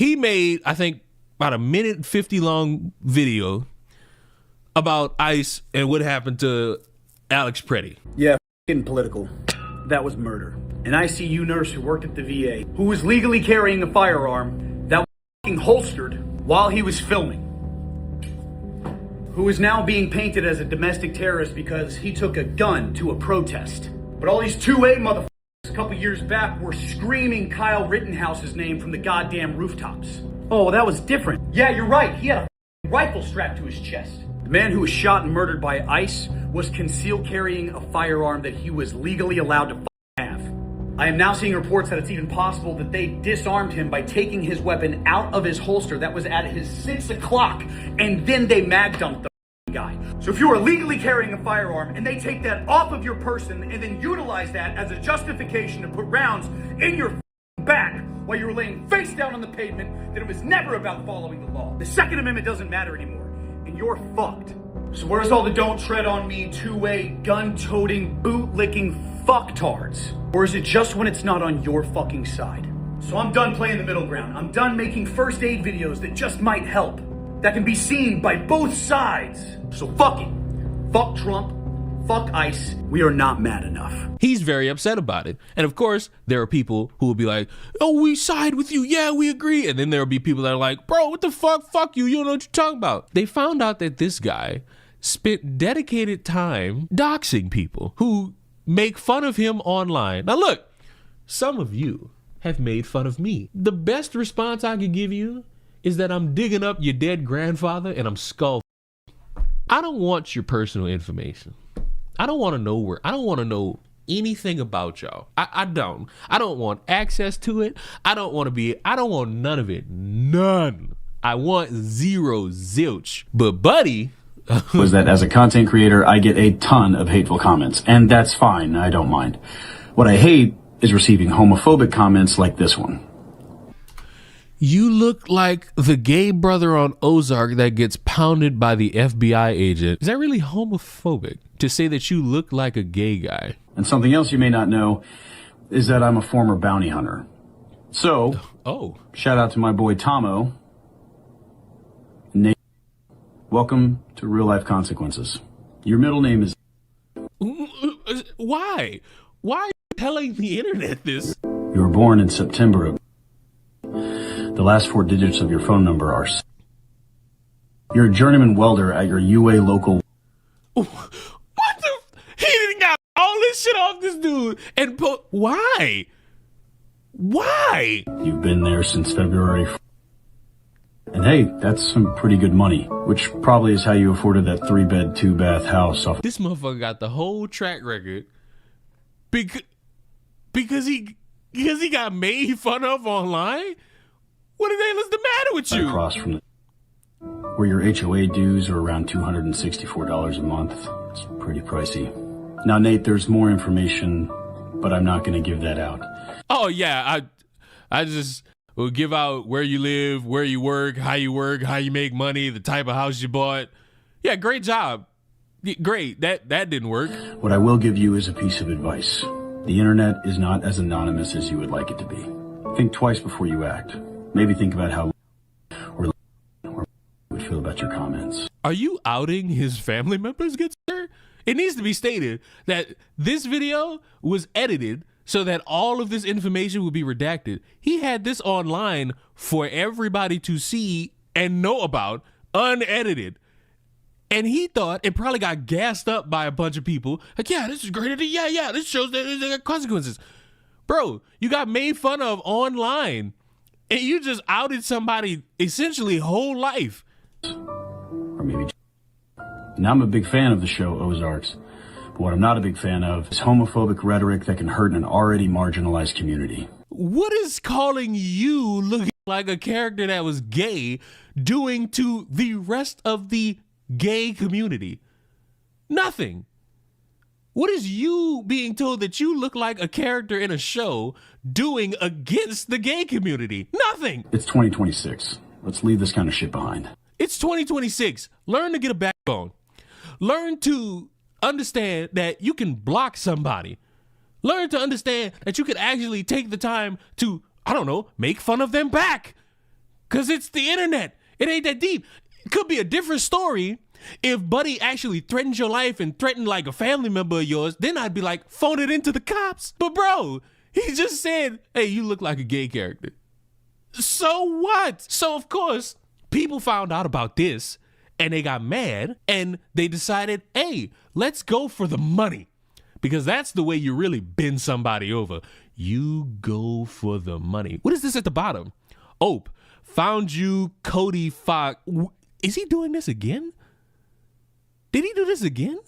He made, I think, about a 1:50 long video about ICE and what happened to Alex Preddy. Yeah, getting political. That was murder. An ICU nurse who worked at the VA, who was legally carrying a firearm that was holstered while he was filming, who is now being painted as a domestic terrorist because he took a gun to a protest. But all these 2A motherfuckers a couple years back were screaming Kyle Rittenhouse's name from the goddamn rooftops. Oh, that was different. Yeah, you're right. He had a rifle strapped to his chest. The man who was shot and murdered by ICE was concealed carrying a firearm that he was legally allowed to have. I am now seeing reports that it's even possible that they disarmed him by taking his weapon out of his holster that was at his 6 o'clock, and then they mag dumped the guy. So if you are legally carrying a firearm and they take that off of your person and then utilize that as a justification to put rounds in your back while you were laying face down on the pavement, then it was never about following the law. The Second Amendment doesn't matter anymore, and you're fucked. So where's all the don't tread on me, 2A, gun-toting, boot-licking fucktards? Or is it just when it's not on your fucking side? So I'm done playing the middle ground. I'm done making first aid videos that just might help, that can be seen by both sides. So fuck it. Fuck Trump. Fuck ICE. We are not mad enough. He's very upset about it. And of course, there are people who will be like, oh, we side with you. Yeah, we agree. And then there will be people that are like, bro, what the fuck? Fuck you. You don't know what you're talking about. They found out that this guy spent dedicated time doxing people who make fun of him online. Now look, some of you have made fun of me. The best response I could give you is that I'm digging up your dead grandfather and I'm skull. I don't want your personal information. I don't want to know I don't want to know anything about y'all. I don't want access to it. I don't want none of it. None. I want zero, zilch. But buddy, was that as a content creator, I get a ton of hateful comments, and that's fine. I don't mind. What I hate is receiving homophobic comments like this one. You look like the gay brother on Ozark that gets pounded by the FBI agent. Is that really homophobic to say that you look like a gay guy? And something else you may not know is that I'm a former bounty hunter. So, shout out to my boy Tomo. Nate, welcome to Real Life Consequences. Your middle name is... Why? Why are you telling the internet this? You were born in September of... The last 4 digits of your phone number are... You're a journeyman welder at your UA local... What the... He didn't got all this shit off this dude and put... Why? Why? You've been there since February... And hey, that's some pretty good money, which probably is how you afforded that 3-bed, 2-bath house off... This motherfucker got the whole track record because he got made fun of online? What the hell is the matter with you? Across from where your HOA dues are around $264 a month. It's pretty pricey. Now, Nate, there's more information, but I'm not going to give that out. Oh, yeah. I just will give out where you live, where you work, how you make money, the type of house you bought. Yeah, great job. Great. That didn't work. What I will give you is a piece of advice. The internet is not as anonymous as you would like it to be. Think twice before you act. Maybe think about how or would feel about your comments. Are you outing his family members, good sir? It needs to be stated that this video was edited so that all of this information would be redacted. He had this online for everybody to see and know about, unedited. And he thought it probably got gassed up by a bunch of people. Like, yeah, this is great. Yeah, this shows that there are consequences. Bro, you got made fun of online. And you just outed somebody essentially whole life. Or maybe. Now, I'm a big fan of the show Ozarks. But what I'm not a big fan of is homophobic rhetoric that can hurt an already marginalized community. What is calling you looking like a character that was gay doing to the rest of the gay community? Nothing. What is you being told that you look like a character in a show doing against the gay community? Nothing. It's 2026. Let's leave this kind of shit behind. It's 2026. Learn to get a backbone. Learn to understand that you can block somebody. Learn to understand that you can actually take the time to, I don't know, make fun of them back. Because it's the internet. It ain't that deep. It could be a different story if Buddy actually threatened your life and threatened like a family member of yours. Then I'd be like, phone it into the cops. But bro, he just said, hey, you look like a gay character. So what? So of course, people found out about this and they got mad and they decided, hey, let's go for the money. Because that's the way you really bend somebody over. You go for the money. What is this at the bottom? Ope, found you Cody Fox. Is he doing this again? Did he do this again?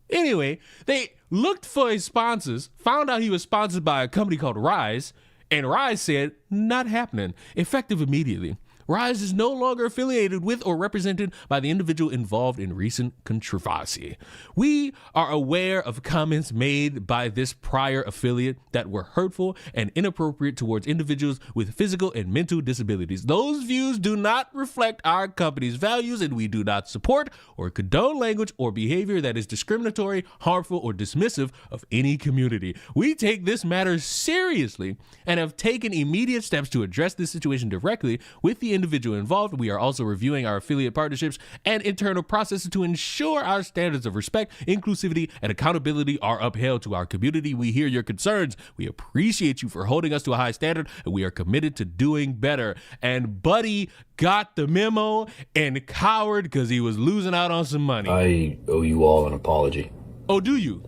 Anyway, they looked for his sponsors, found out he was sponsored by a company called Rise, and Rise said, not happening, effective immediately. Rise is no longer affiliated with or represented by the individual involved in recent controversy. We are aware of comments made by this prior affiliate that were hurtful and inappropriate towards individuals with physical and mental disabilities. Those views do not reflect our company's values, and we do not support or condone language or behavior that is discriminatory, harmful, or dismissive of any community. We take this matter seriously and have taken immediate steps to address this situation directly with the individual involved. We are also reviewing our affiliate partnerships and internal processes to ensure our standards of respect, inclusivity, and accountability are upheld to our community. We hear your concerns. We appreciate you for holding us to a high standard, and we are committed to doing better. And Buddy got the memo and cowered because he was losing out on some money. I owe you all an apology. Oh, do you?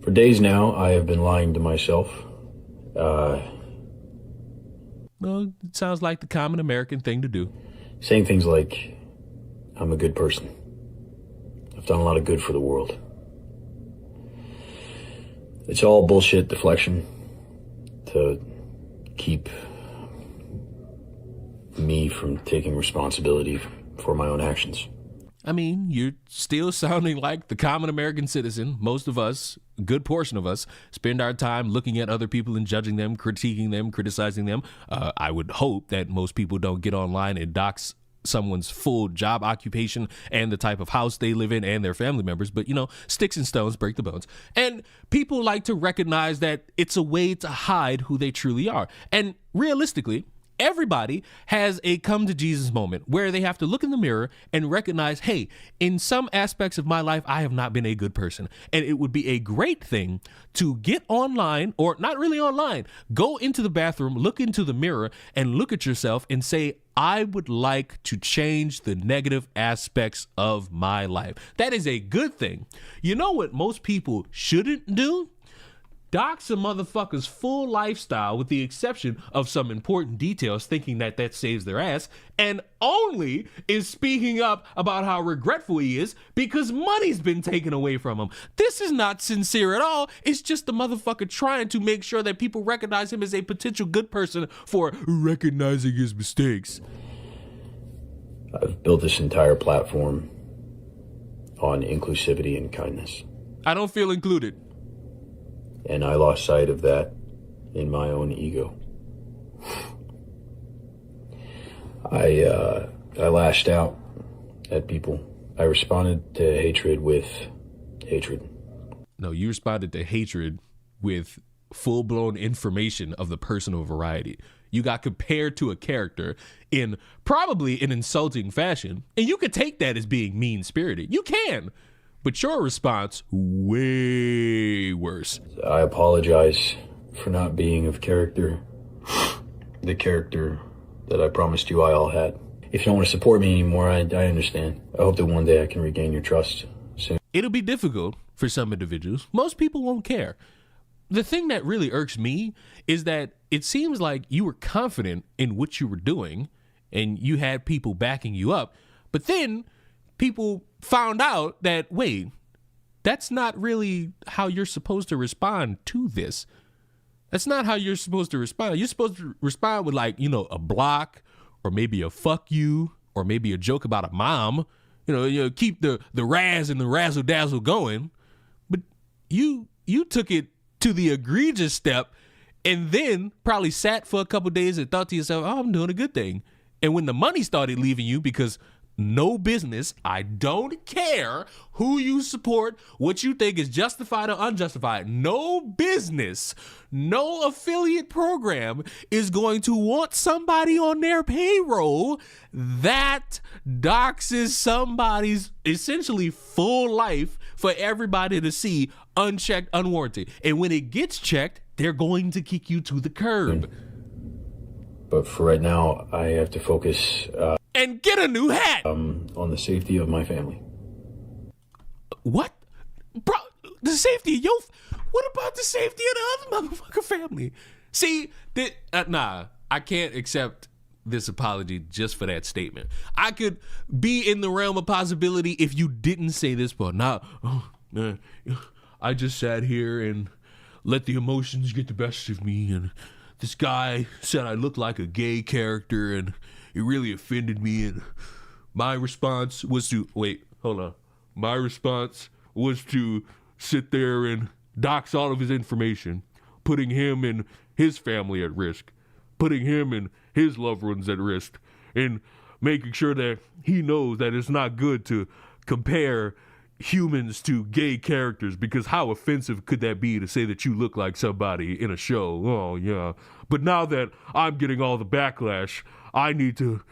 For days now, I have been lying to myself. Well, it sounds like the common American thing to do. Saying things like, I'm a good person. I've done a lot of good for the world. It's all bullshit deflection to keep me from taking responsibility for my own actions. I mean, you're still sounding like the common American citizen. Most of us, a good portion of us, spend our time looking at other people and judging them, critiquing them, criticizing them. I would hope that most people don't get online and dox someone's full job occupation and the type of house they live in and their family members. But, you know, sticks and stones break the bones. And people like to recognize that it's a way to hide who they truly are. And realistically, everybody has a come to Jesus moment where they have to look in the mirror and recognize, hey, in some aspects of my life, I have not been a good person. And it would be a great thing to get online, or not really online, go into the bathroom, look into the mirror and look at yourself and say, I would like to change the negative aspects of my life. That is a good thing. You know what most people shouldn't do? Dox a motherfucker's full lifestyle with the exception of some important details, thinking that that saves their ass, and only is speaking up about how regretful he is because money's been taken away from him. This is not sincere at all. It's just the motherfucker trying to make sure that people recognize him as a potential good person for recognizing his mistakes. I've built this entire platform on inclusivity and kindness. I don't feel included. And I lost sight of that in my own ego. I lashed out at people. I responded to hatred with hatred. No, you responded to hatred with full-blown information of the personal variety. You got compared to a character in probably an insulting fashion, and you could take that as being mean-spirited. You can. But your response, way worse. I apologize for not being of character. The character that I promised you I all had. If you don't want to support me anymore, I understand. I hope that one day I can regain your trust soon. It'll be difficult for some individuals. Most people won't care. The thing that really irks me is that it seems like you were confident in what you were doing and you had people backing you up, but then people found out that, wait, that's not really how you're supposed to respond to this. That's not how you're supposed to respond. You're supposed to respond with, like, you know, a block or maybe a fuck you or maybe a joke about a mom. You know, keep the razz and the razzle dazzle going. But you took it to the egregious step and then probably sat for a couple days and thought to yourself, oh, I'm doing a good thing. And when the money started leaving you because no business. I don't care who you support, what you think is justified or unjustified. No business, no affiliate program is going to want somebody on their payroll that doxes somebody's essentially full life for everybody to see, unchecked, unwarranted. And when it gets checked, they're going to kick you to the curb. But for right now, I have to focus and get a new hat on the safety of my family. What? Bro, the safety of your... What about the safety of the other motherfucker family? See, nah, I can't accept this apology just for that statement. I could be in the realm of possibility if you didn't say this, but nah, man, I just sat here and let the emotions get the best of me, and this guy said I looked like a gay character, and it really offended me, and my response was to... Wait, hold on. My response was to sit there and dox all of his information, putting him and his family at risk, putting him and his loved ones at risk, and making sure that he knows that it's not good to compare humans to gay characters, because how offensive could that be to say that you look like somebody in a show? Oh, yeah. But now that I'm getting all the backlash, I need to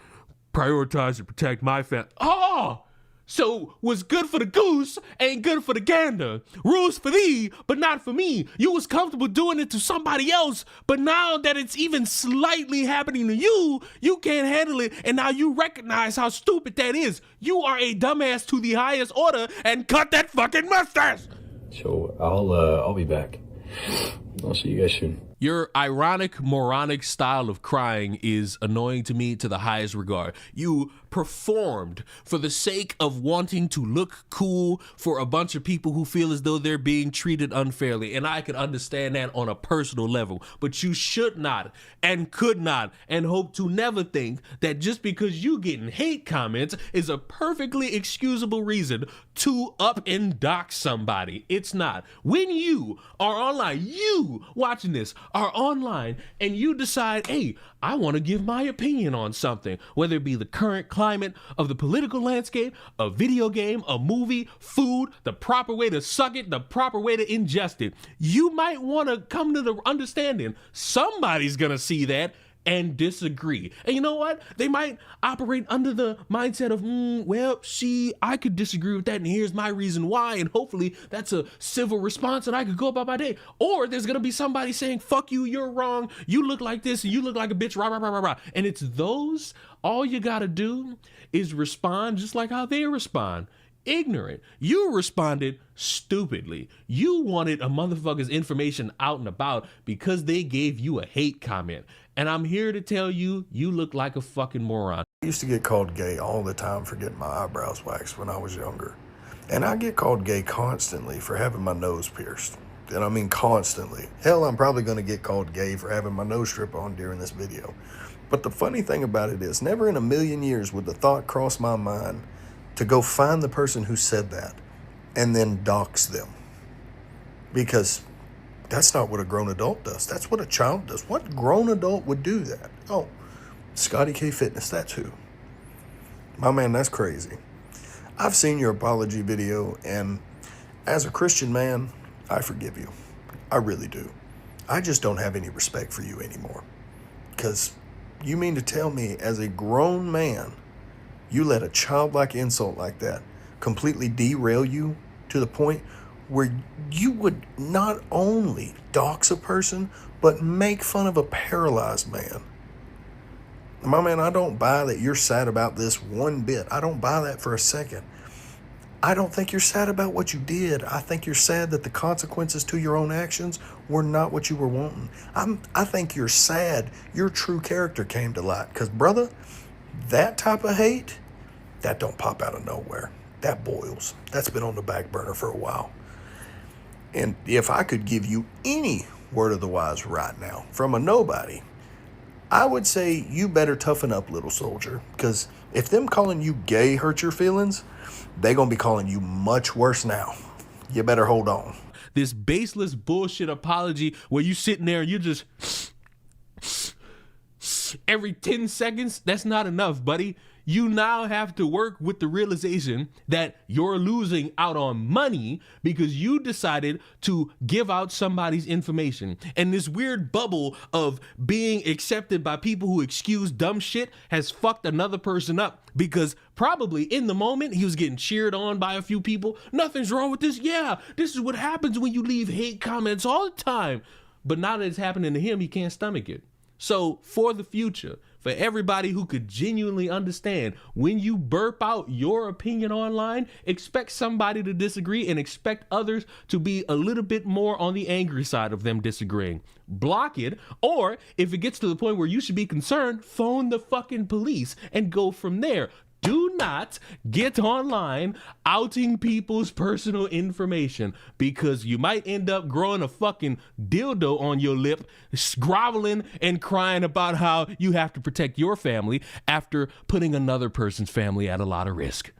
prioritize and protect my family. Oh! So what's good for the goose ain't good for the gander. Rules for thee, but not for me. You was comfortable doing it to somebody else, but now that it's even slightly happening to you, you can't handle it, and now you recognize how stupid that is. You are a dumbass to the highest order, and cut that fucking mustache. So I'll be back. I'll see you guys soon. Your ironic, moronic style of crying is annoying to me to the highest regard. You performed for the sake of wanting to look cool for a bunch of people who feel as though they're being treated unfairly. And I could understand that on a personal level. But you should not and could not and hope to never think that just because you getting hate comments is a perfectly excusable reason to up and dox somebody. It's not. When you are online, you watching this are online, and you decide, hey, I want to give my opinion on something, whether it be the current climate of the political landscape, a video game, a movie, food, the proper way to suck it, the proper way to ingest it. You might want to come to the understanding somebody's going to see that and disagree. And you know what? They might operate under the mindset of, I could disagree with that, and here's my reason why, and hopefully that's a civil response and I could go about my day. Or there's gonna be somebody saying, fuck you, you're wrong, you look like this, and you look like a bitch, rah, rah, rah, rah, rah. And it's those, all you gotta do is respond just like how they respond. Ignorant. You responded stupidly. You wanted a motherfucker's information out and about because they gave you a hate comment. And I'm here to tell you, you look like a fucking moron. I used to get called gay all the time for getting my eyebrows waxed when I was younger. And I get called gay constantly for having my nose pierced. And I mean constantly. Hell, I'm probably going to get called gay for having my nose strip on during this video. But the funny thing about it is, never in a million years would the thought cross my mind to go find the person who said that and then dox them. Because that's not what a grown adult does. That's what a child does. What grown adult would do that? Oh, Scotty K Fitness, that's who. My man, that's crazy. I've seen your apology video, and as a Christian man, I forgive you. I really do. I just don't have any respect for you anymore. Because you mean to tell me, as a grown man, you let a childlike insult like that completely derail you to the point where you would not only dox a person, but make fun of a paralyzed man. My man, I don't buy that you're sad about this one bit. I don't buy that for a second. I don't think you're sad about what you did. I think you're sad that the consequences to your own actions were not what you were wanting. I think you're sad your true character came to light. Because, brother, that type of hate, that don't pop out of nowhere. That boils. That's been on the back burner for a while. And if I could give you any word of the wise right now from a nobody, I would say you better toughen up, little soldier. Because if them calling you gay hurt your feelings, they gonna be calling you much worse now. You better hold on. This baseless bullshit apology where you sitting there and you just every 10 seconds, that's not enough, buddy. You now have to work with the realization that you're losing out on money because you decided to give out somebody's information. And this weird bubble of being accepted by people who excuse dumb shit has fucked another person up, because probably in the moment he was getting cheered on by a few people. Nothing's wrong with this. Yeah, this is what happens when you leave hate comments all the time. But now that it's happening to him, he can't stomach it. So for the future, for everybody who could genuinely understand, when you burp out your opinion online, expect somebody to disagree and expect others to be a little bit more on the angry side of them disagreeing. Block it, or if it gets to the point where you should be concerned, phone the fucking police and go from there. Do not get online outing people's personal information, because you might end up growing a fucking dildo on your lip, groveling and crying about how you have to protect your family after putting another person's family at a lot of risk.